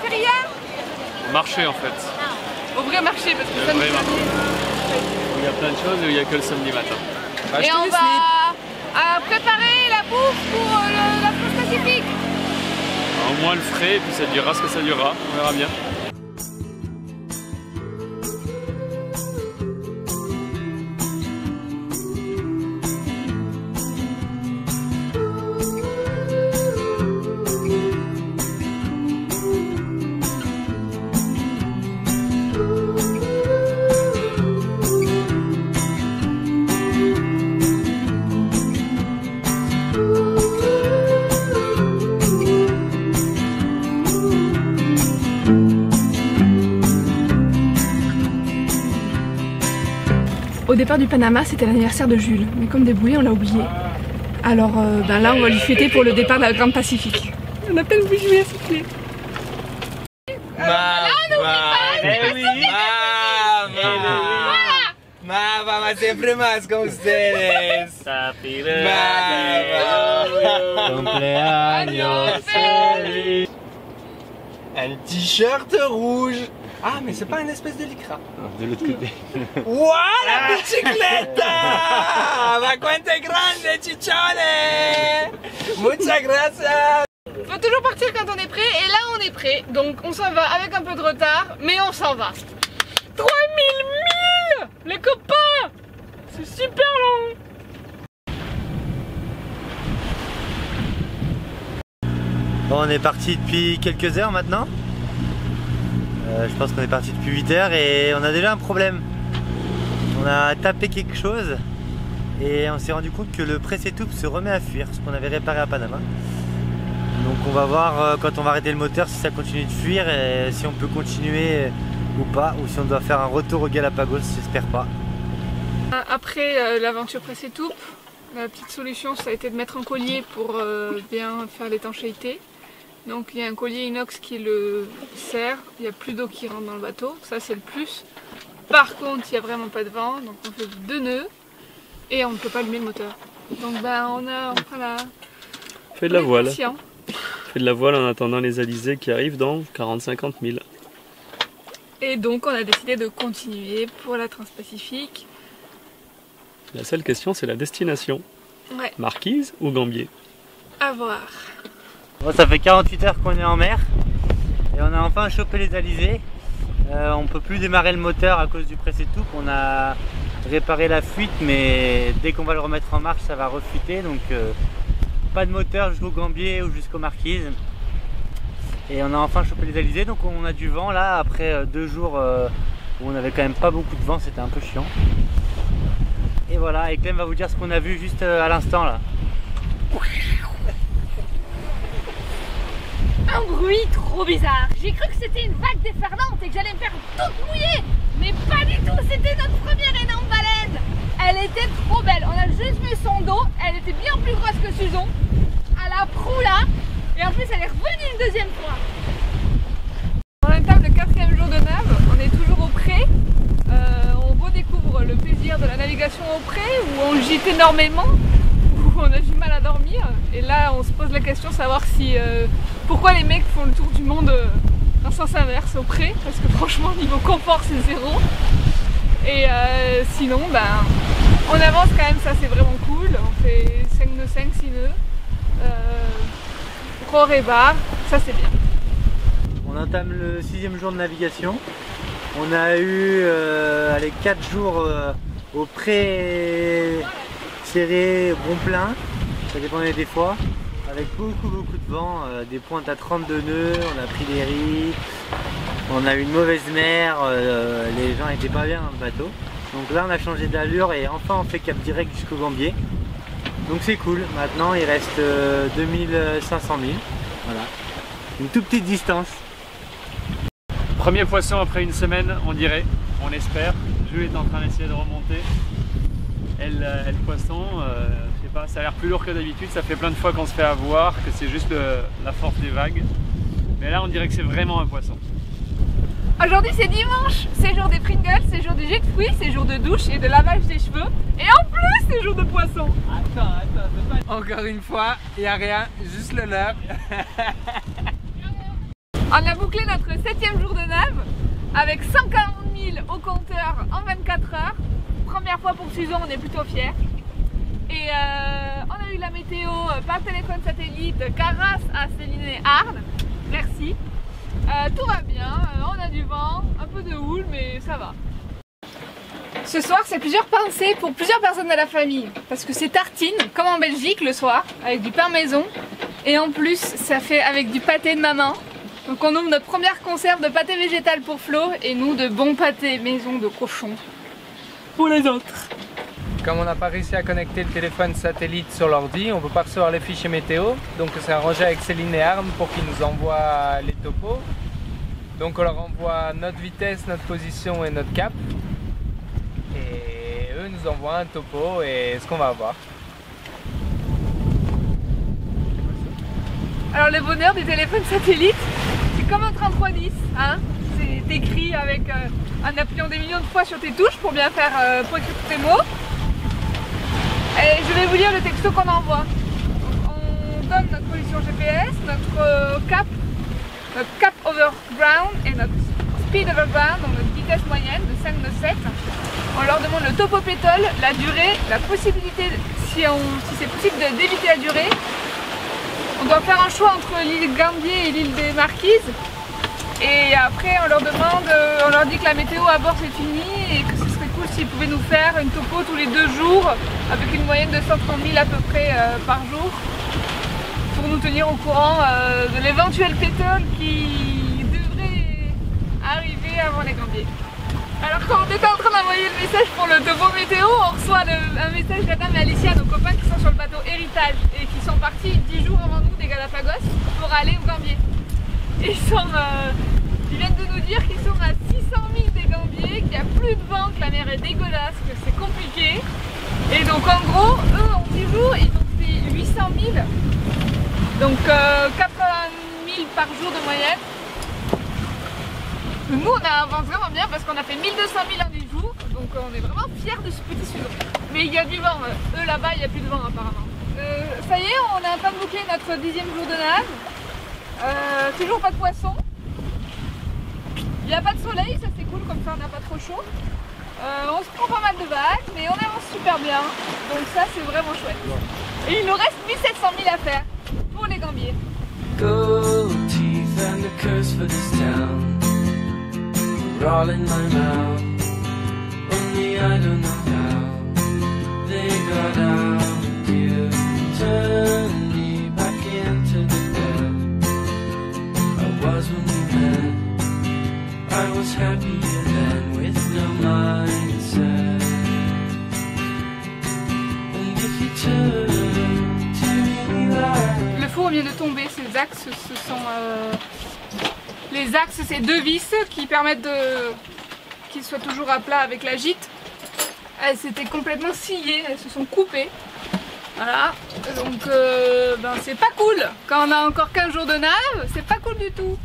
pizzeria? Au marché en fait. Au vrai marché, parce que Le ça vrai marché. Il y a plein de choses et il n'y a que le samedi matin. Et on va préparer la bouffe pour la France Pacifique. Au moins le frais et puis ça durera ce que ça durera, on verra bien. Au départ du Panama, c'était l'anniversaire de Jules, mais comme débrouillé, on l'a oublié. Alors là, on va lui fêter pour le départ de la Grande Pacifique. On a plein de bougies à souffler. Mamá siempre más con ustedes. Cumpleaños feliz. Un t-shirt rouge. Ah, mais c'est pas une espèce de lycra. De l'autre côté. Wow, la bicicleta! Ma quanto è grande, ciccione! Muchas gracias! Faut toujours partir quand on est prêt, et là on est prêt. Donc on s'en va avec un peu de retard, mais on s'en va. 3000 milles, les copains! C'est super long! Bon, on est parti depuis quelques heures maintenant. Je pense qu'on est parti depuis 8 heures et on a déjà un problème. On a tapé quelque chose et on s'est rendu compte que le presse-étoupe se remet à fuir, ce qu'on avait réparé à Panama. Donc on va voir quand on va arrêter le moteur si ça continue de fuir et si on peut continuer ou pas, ou si on doit faire un retour au Galapagos, j'espère pas. Après l'aventure presse-étoupe, la petite solution ça a été de mettre un collier pour bien faire l'étanchéité. Donc il y a un collier inox qui le serre, il n'y a plus d'eau qui rentre dans le bateau, ça c'est le plus. Par contre il n'y a vraiment pas de vent, donc on fait 2 nœuds et on ne peut pas allumer le moteur. Donc on prend la... Fait de la voile. Patient. Fait de la voile en attendant les alizés qui arrivent dans 40-50 000. Et donc on a décidé de continuer pour la Transpacifique. La seule question c'est la destination. Ouais. Marquise ou Gambier? À voir. Bon, ça fait 48 heures qu'on est en mer et on a enfin chopé les alizés. On peut plus démarrer le moteur à cause du presse-étoupe. On a réparé la fuite, mais dès qu'on va le remettre en marche ça va refuiter, donc pas de moteur jusqu'au Gambier ou jusqu'aux Marquises. Et on a enfin chopé les alizés, donc on a du vent là après 2 jours où on avait quand même pas beaucoup de vent, c'était un peu chiant. Et voilà, et Clem va vous dire ce qu'on a vu juste à l'instant là. Un bruit trop bizarre. J'ai cru que c'était une vague déferlante et que j'allais me faire toute mouiller. Mais pas du tout, c'était notre première énorme baleine. Elle était trop belle. On a juste vu son dos. Elle était bien plus grosse que Susan. À la proue là. Et en plus elle est revenue une deuxième fois. On entame le 4e jour de nave. On est toujours au pré. On redécouvre le plaisir de la navigation au pré où on gîte énormément. On a du mal à dormir et là on se pose la question de savoir si pourquoi les mecs font le tour du monde en sens inverse au pré, parce que franchement niveau confort c'est 0 et sinon on avance quand même, ça c'est vraiment cool, on fait 5 nœuds 5, 6 nœuds port et barre, ça c'est bien. On entame le 6e jour de navigation. On a eu 4 jours au pré serré, bon plein, ça dépendait des fois, avec beaucoup de vent, des pointes à 32 nœuds, on a pris des riz, on a eu une mauvaise mer, les gens n'étaient pas bien dans le bateau. Donc là on a changé d'allure et enfin on fait cap direct jusqu'au Gambier. Donc c'est cool, maintenant il reste 2500 milles, voilà, une toute petite distance. Premier poisson après une semaine, on dirait, on espère. Jules est en train d'essayer de remonter. Elle poisson, je sais pas, ça a l'air plus lourd que d'habitude, ça fait plein de fois qu'on se fait avoir, que c'est juste la force des vagues. Mais là on dirait que c'est vraiment un poisson. Aujourd'hui c'est dimanche, c'est jour des Pringles, c'est jour du jus de fruits, c'est jour de douche et de lavage des cheveux. Et en plus c'est jour de poisson. Attends, c'est pas... Encore une fois, il n'y a rien, juste le leurre. On a bouclé notre 7e jour de nave avec 140 000 au compteur en 24 heures. Première fois pour Suzon, on est plutôt fiers. Et on a eu la météo par téléphone satellite grâce à Céline et Arne. Merci. Tout va bien, on a du vent, un peu de houle, mais ça va. Ce soir, c'est plusieurs pincées pour plusieurs personnes de la famille. Parce que c'est tartine, comme en Belgique le soir, avec du pain maison. Et en plus, ça fait avec du pâté de maman. Donc on ouvre notre première conserve de pâté végétal pour Flo et nous de bons pâtés maison de cochon pour les autres. Comme on n'a pas réussi à connecter le téléphone satellite sur l'ordi, on ne peut pas recevoir les fichiers météo. Donc on s'est arrangé avec Céline et Arne pour qu'ils nous envoient les topos. Donc on leur envoie notre vitesse, notre position et notre cap. Et eux nous envoient un topo et ce qu'on va avoir. Alors le bonheur du téléphone satellite, c'est comme un 3310, hein, c'est écrit avec en appuyant des millions de fois sur tes touches pour bien faire, pour écrire tous tes mots. Et je vais vous lire le texto qu'on envoie. Donc, on donne notre position GPS, notre cap over ground et notre speed over ground, donc notre vitesse moyenne de 5 de 7. On leur demande le topo pétole, la durée, la possibilité, si c'est possible d'éviter la durée. On doit faire un choix entre l'île Gambier et l'île des Marquises. Et après on leur demande, on leur dit que la météo à bord c'est fini et que ce serait cool s'ils pouvaient nous faire une topo tous les 2 jours avec une moyenne de 130 000 à peu près par jour pour nous tenir au courant de l'éventuel pétole qui devrait arriver avant les Gambiers. Alors quand on était en train d'envoyer le message pour le topo météo, on reçoit un message d'Adam et Alicia, nos copains qui sont sur le bateau Héritage et qui sont partis 10 jours avant nous des Galapagos pour aller au Gambier. Et ils viennent de nous dire qu'ils sont à 600 000 des Gambiers, qu'il n'y a plus de vent, que la mer est dégueulasse, que c'est compliqué. Et donc en gros, eux en 10 jours, ils ont fait 800 000. Donc 80 000 par jour de moyenne. Nous on avance vraiment bien parce qu'on a fait 1200 000 en 10 jours, donc on est vraiment fiers de ce petit Suzon. Mais il y a du vent, eux là-bas il n'y a plus de vent apparemment. Ça y est, on est en train de boucler notre 10e jour de nage. Toujours pas de poisson. Il n'y a pas de soleil, ça c'est cool, comme ça on n'a pas trop chaud. On se prend pas mal de vagues, mais on avance super bien, donc ça c'est vraiment chouette. Et il nous reste 1700 000 à faire pour les Gambiers. Gold teeth and a curse for this town. All in my mouth, only I don't know how they got out. You turned me back into the bed I was when we met. I was happier then with no mindset. And if you turn to me like... Le four vient de tomber, ces axes ce sont... Les axes, c'est 2 vis qui permettent qu'ils soient toujours à plat avec la gîte. Elles s'étaient complètement sciées, elles se sont coupées. Voilà, donc c'est pas cool. Quand on a encore 15 jours de nave, c'est pas cool du tout.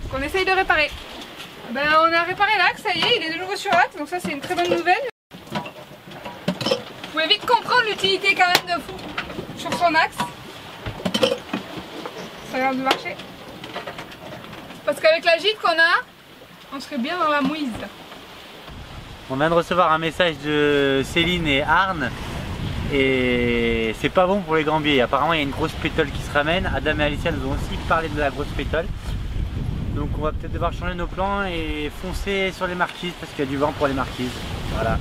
Donc on essaye de réparer. On a réparé l'axe, ça y est, il est de nouveau sur l'axe, donc ça c'est une très bonne nouvelle. Vous pouvez vite comprendre l'utilité quand même de four sur son axe. Ça a l'air de marcher. Parce qu'avec la gîte qu'on a, on serait bien dans la mouise. On vient de recevoir un message de Céline et Arne et c'est pas bon pour les Gambiers. Apparemment il y a une grosse pétole qui se ramène. Adam et Alicia nous ont aussi parlé de la grosse pétole. Donc on va peut-être devoir changer nos plans et foncer sur les marquises parce qu'il y a du vent pour les marquises. Voilà.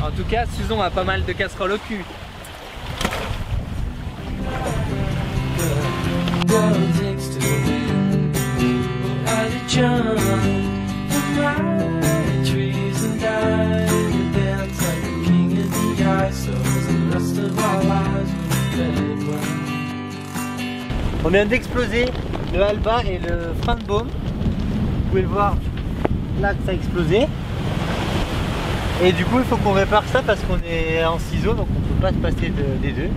En tout cas, Suzon a pas mal de casseroles au cul. On vient d'exploser le Alba et le frein de baume. Vous pouvez le voir là que ça a explosé. Et du coup il faut qu'on répare ça parce qu'on est en ciseaux donc on ne peut pas se passer des deux.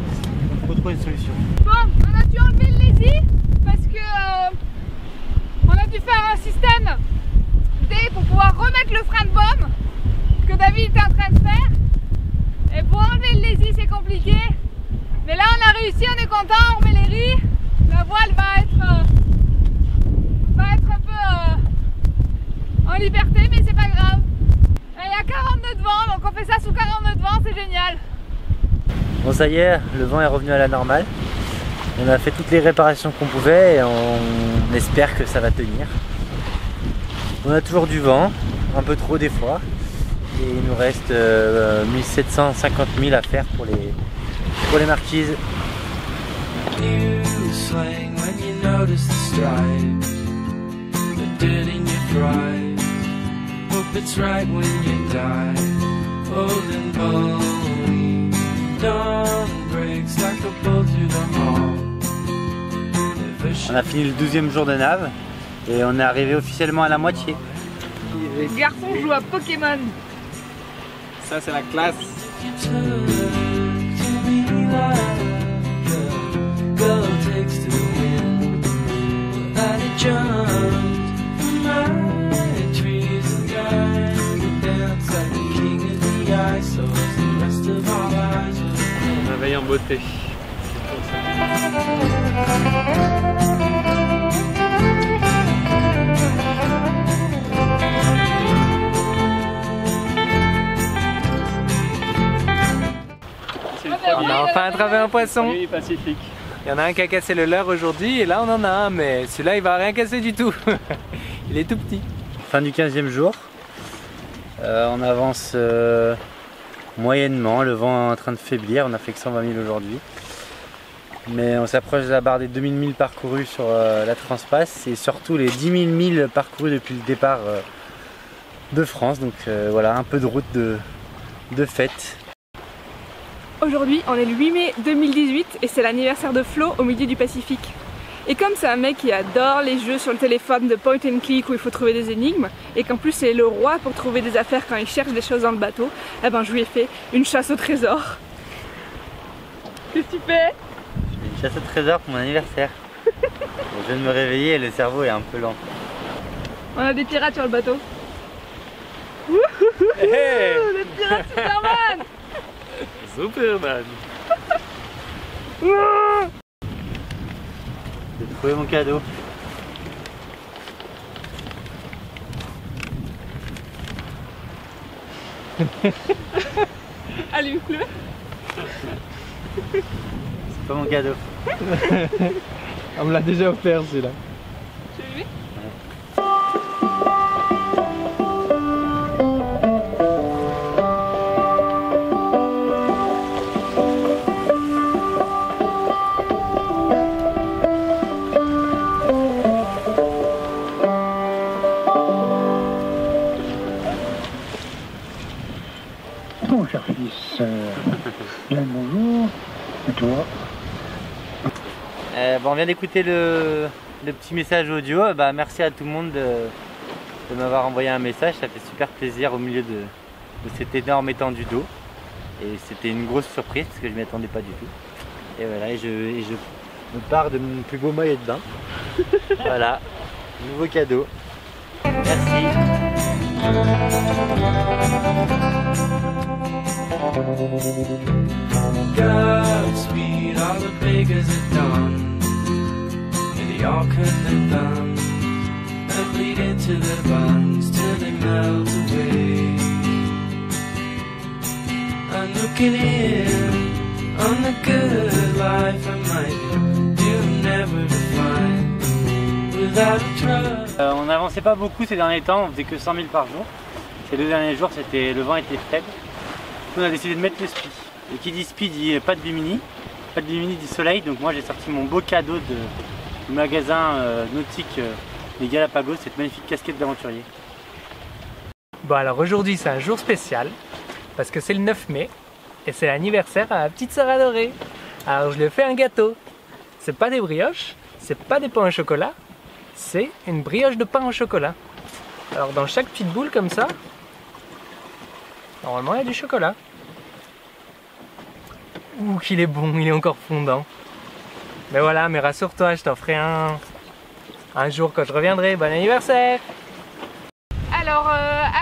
Il faut trouver une solution. Bon, on a dû enlever le lazy parce que on a dû faire un système D pour pouvoir remettre le frein de baume que David était en train de faire. Et pour enlever le lazy c'est compliqué. Mais là on a réussi, on est content, on remet les ris. La voile va être liberté, mais c'est pas grave. Il y a 40 nœuds de vent, donc on fait ça sous 40 nœuds de vent, c'est génial. Bon, ça y est, le vent est revenu à la normale. On a fait toutes les réparations qu'on pouvait et on espère que ça va tenir. On a toujours du vent, un peu trop des fois. Et il nous reste 1750 000 à faire pour les marquises. New slang when you notice the stripes, the dirt in your fries. Hope it's right when you die, old and bony. Dawn breaks like a bolt through the hall. On a fini le 12e jour de nave et on est arrivé officiellement à la moitié. Les garçons jouent à Pokémon. Ça c'est la classe. You turn to me like a girl takes to the wind. And it jumped from my trees and died to dance like the king of the ice. So as the rest of our lives will On a veillé en beauté. On a enfin attrapé un poisson. Oui, Pacifique. Il y en a un qui a cassé le leurre aujourd'hui et là on en a un, mais celui-là il va rien casser du tout. Il est tout petit. Fin du 15e jour. On avance moyennement, le vent est en train de faiblir, on a fait que 120 000 aujourd'hui. Mais on s'approche de la barre des 2000 milles parcourus sur la Transpace et surtout les 10 000 milles parcourus depuis le départ de France. Donc voilà, un peu de route de fête. Aujourd'hui, on est le 8 mai 2018 et c'est l'anniversaire de Flo au milieu du Pacifique. Et comme c'est un mec qui adore les jeux sur le téléphone de point and click où il faut trouver des énigmes et qu'en plus c'est le roi pour trouver des affaires quand il cherche des choses dans le bateau, eh ben je lui ai fait une chasse au trésor. Qu'est-ce que tu fais? Une chasse au trésor pour mon anniversaire. Je viens de me réveiller et le cerveau est un peu lent. On a des pirates sur le bateau. Hey, Des pirates Superman. Superman. J'ai trouvé mon cadeau. Allume-le. C'est pas mon cadeau. on me l'a déjà offert celui-là. Tu veux? Mon cher fils, bien le bonjour, et toi? Bon, on vient d'écouter le petit message audio. Merci à tout le monde de m'avoir envoyé un message, ça fait super plaisir au milieu de cette énorme étendue d'eau. Et c'était une grosse surprise parce que je ne m'y attendais pas du tout. Et voilà, et je me pars de mon plus beau maillot de bain. Voilà, nouveau cadeau. Merci. Godspeed, all the beggars are done. And they all cut their thumbs and bleed into their buns till they melt away. I'm looking in on the good life I might do never to find without a trust. On n'avançait pas beaucoup ces derniers temps, on faisait que 100 000 par jour. Ces 2 derniers jours, le vent était faible. On a décidé de mettre le spi. Et qui dit spi dit pas de bimini. Pas de bimini dit soleil. Donc moi j'ai sorti mon beau cadeau du magasin nautique des Galapagos, cette magnifique casquette d'aventurier. Bon alors aujourd'hui c'est un jour spécial parce que c'est le 9 mai et c'est l'anniversaire à ma petite sœur adorée. Alors je lui ai fait un gâteau. C'est pas des brioches, c'est pas des pains au chocolat, c'est une brioche de pain au chocolat. Alors dans chaque petite boule comme ça, normalement il y a du chocolat. Ouh qu'il est bon, il est encore fondant. Mais voilà, mais rassure-toi, je t'en ferai un jour quand je reviendrai. Bon anniversaire! Alors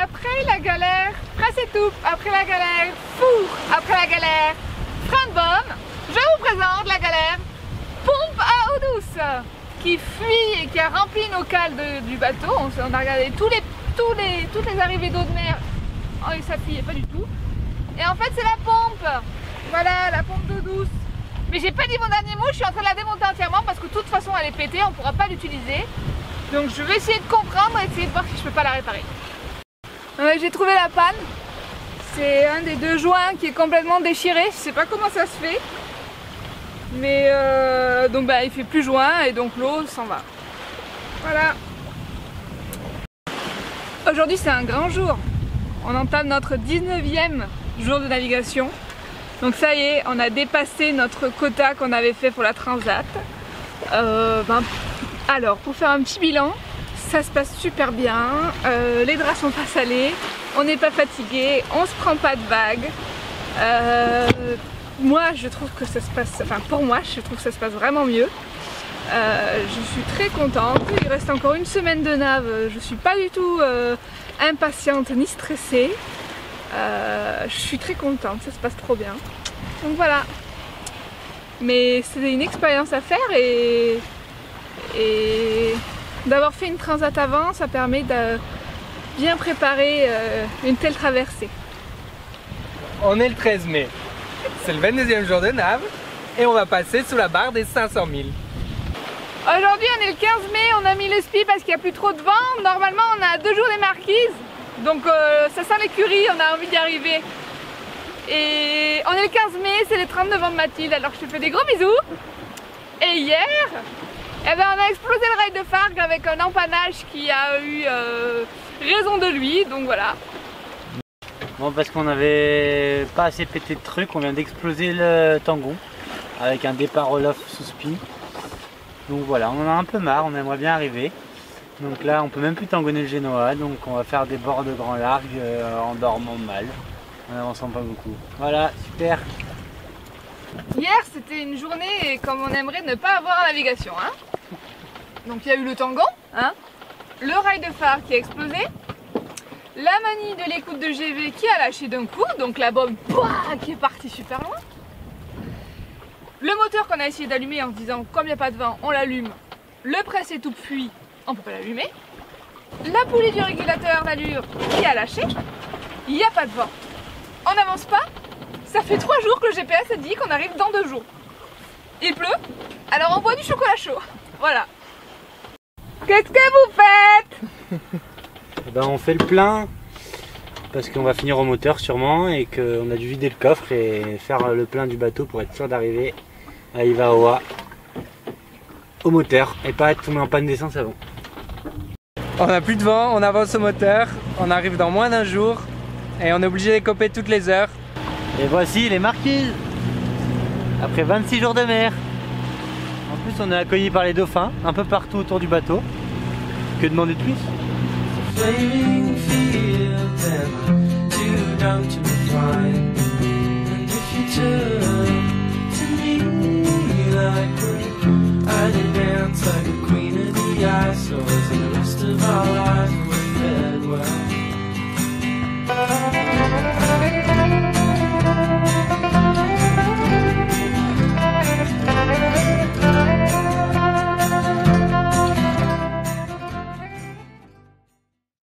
après la galère, presse et tout, après la galère, four, après la galère, frein de bombe, je vous présente la galère pompe à eau douce qui fuit et qui a rempli nos cales du bateau. On a regardé tous toutes les arrivées d'eau de mer, oh, il s'appuyait pas du tout. Et en fait c'est la pompe, voilà la pompe d'eau douce. Mais j'ai pas dit mon dernier mot, je suis en train de la démonter entièrement parce que de toute façon elle est pétée, on pourra pas l'utiliser. Donc je vais essayer de comprendre et essayer de voir si je peux pas la réparer. J'ai trouvé la panne, c'est un des 2 joints qui est complètement déchiré, je sais pas comment ça se fait. Mais donc bah, il fait plus joint et donc l'eau s'en va. Voilà. Aujourd'hui c'est un grand jour. On entame notre 19e jour de navigation. Donc ça y est, on a dépassé notre quota qu'on avait fait pour la Transat. Alors pour faire un petit bilan, ça se passe super bien. Les draps sont pas salés, on n'est pas fatigué, on se prend pas de vagues. Moi je trouve que ça se passe, enfin pour moi je trouve que ça se passe vraiment mieux. Je suis très contente, il reste encore une semaine de nav, je suis pas du tout impatiente ni stressée. Je suis très contente, ça se passe trop bien. Donc voilà. Mais c'est une expérience à faire et d'avoir fait une transat avant, ça permet de bien préparer une telle traversée. On est le 13 mai, c'est le 22e jour de nav et on va passer sous la barre des 500 000. Aujourd'hui on est le 15 mai, on a mis le spi parce qu'il n'y a plus trop de vent. Normalement on a 2 jours des marquises, donc ça sent l'écurie, on a envie d'y arriver. Et on est le 15 mai, c'est les 39 ans de Mathilde, alors je te fais des gros bisous. Et hier, eh ben, on a explosé le rail de Fargue avec un empannage qui a eu raison de lui, donc voilà. Bon, parce qu'on n'avait pas assez pété de trucs, on vient d'exploser le tangon avec un départ Olaf sous spin. Donc voilà, on en a un peu marre, on aimerait bien arriver. Donc là on peut même plus tangonner le Genoa, donc on va faire des bords de grand large en dormant mal, en avançant pas beaucoup. Voilà, super. Hier c'était une journée comme on aimerait ne pas avoir en navigation. Hein. Donc il y a eu le tangon, hein, le rail de phare qui a explosé, la manie de l'écoute de GV qui a lâché d'un coup, donc la bombe qui est partie super loin. Le moteur qu'on a essayé d'allumer en se disant comme il n'y a pas de vent, on l'allume. Le presse est tout fuit, on ne peut pas l'allumer. La poulie du régulateur d'allure qui a lâché. Il n'y a pas de vent. On n'avance pas. Ça fait 3 jours que le GPS a dit qu'on arrive dans 2 jours. Il pleut, alors on boit du chocolat chaud. Voilà. Qu'est-ce que vous faites? Ben, on fait le plein parce qu'on va finir au moteur sûrement et qu'on a dû vider le coffre et faire le plein du bateau pour être sûr d'arriver à Ivaoa au moteur et pas être tombé en panne d'essence avant. On n'a plus de vent, on avance au moteur, on arrive dans moins d'1 jour et on est obligé d'écoper toutes les heures. Et voici les marquises après 26 jours de mer. En plus on est accueillis par les dauphins un peu partout autour du bateau. Que demander de plus? Flaming fields and too dumb to find. And if you turn to me like her, I'd dance like a queen of the ice.